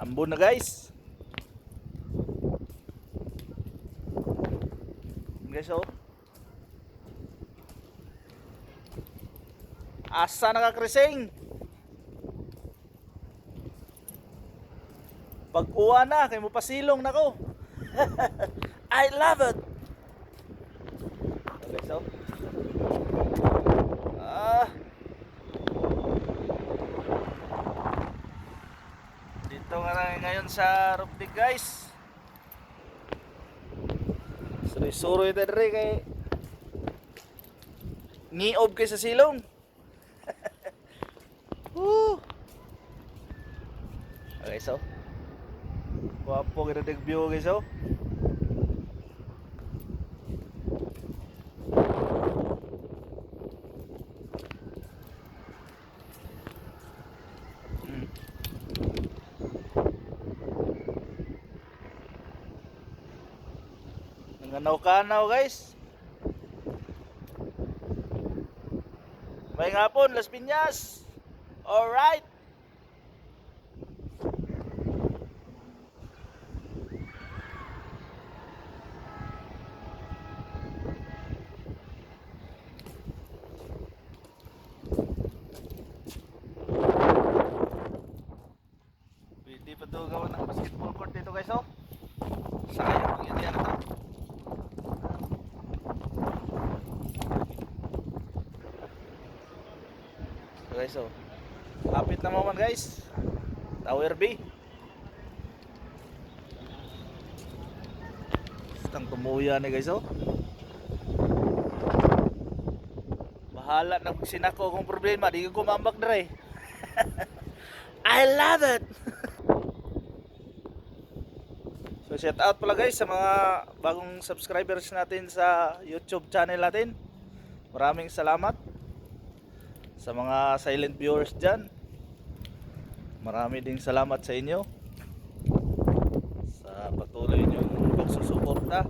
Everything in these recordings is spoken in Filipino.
Ambon na guys. Guys oh. Asa nakakrising? Pag-uwa na kay mo pasilong nako. I love it. Okay, so. Dito nga lang ngayon sa Ruptig guys. Suroy-suroy ta diri kay ngiob kay sa silong. Woo. Okay, so. Wapo kita view guys oh. Nanganaw-kanaw guys. May ngapon Las Piñas. All right. Pwede pa ito gawa ng basketball court dito guys oh. Sayang ang yan ito. Guys oh. Kapit na naman guys. Tower B. Stang tumuya ni guys oh. Bahala na sinako kung problema, di ko kumambak dere. I love it. So shout out pala guys sa mga bagong subscribers natin sa YouTube channel natin. Maraming salamat. Sa mga silent viewers dyan, marami ding salamat sa inyo sa patuloy niyong pagsusuporta.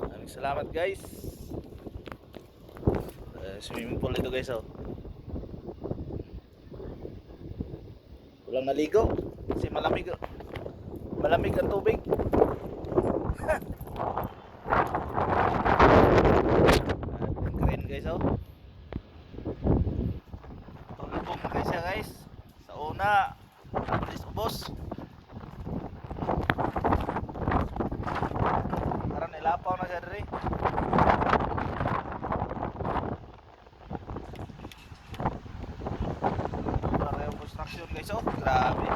Maraming salamat guys. Swimming pool ito guys oh. Walang naligo kasi malamig ang tubig. Guys oh. Tulubog na kayo siya guys. Sa una, tapos ubos. Parang nilapaw na siya diri. Para yung construction guys oh. Grabe.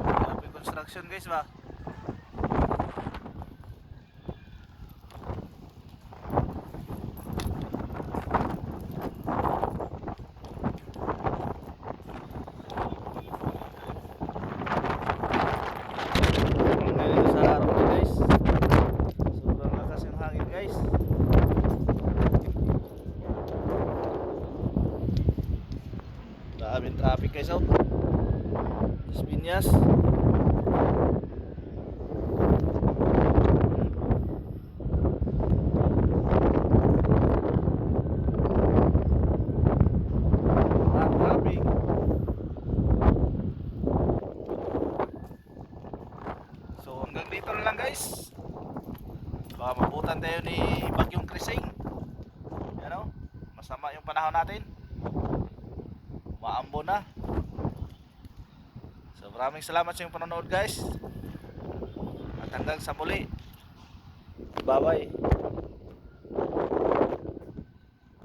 Grabe construction guys ba. Daming traffic guys oh. Las Piñas. Traffic. So hanggang dito na lang guys. Baka mabutan tayo ni Bagyong Krising. Yan oh. Masama yung panahon natin. Maambo na. So maraming salamat sa inyong panonood guys. At hanggang sa muli. Bye bye.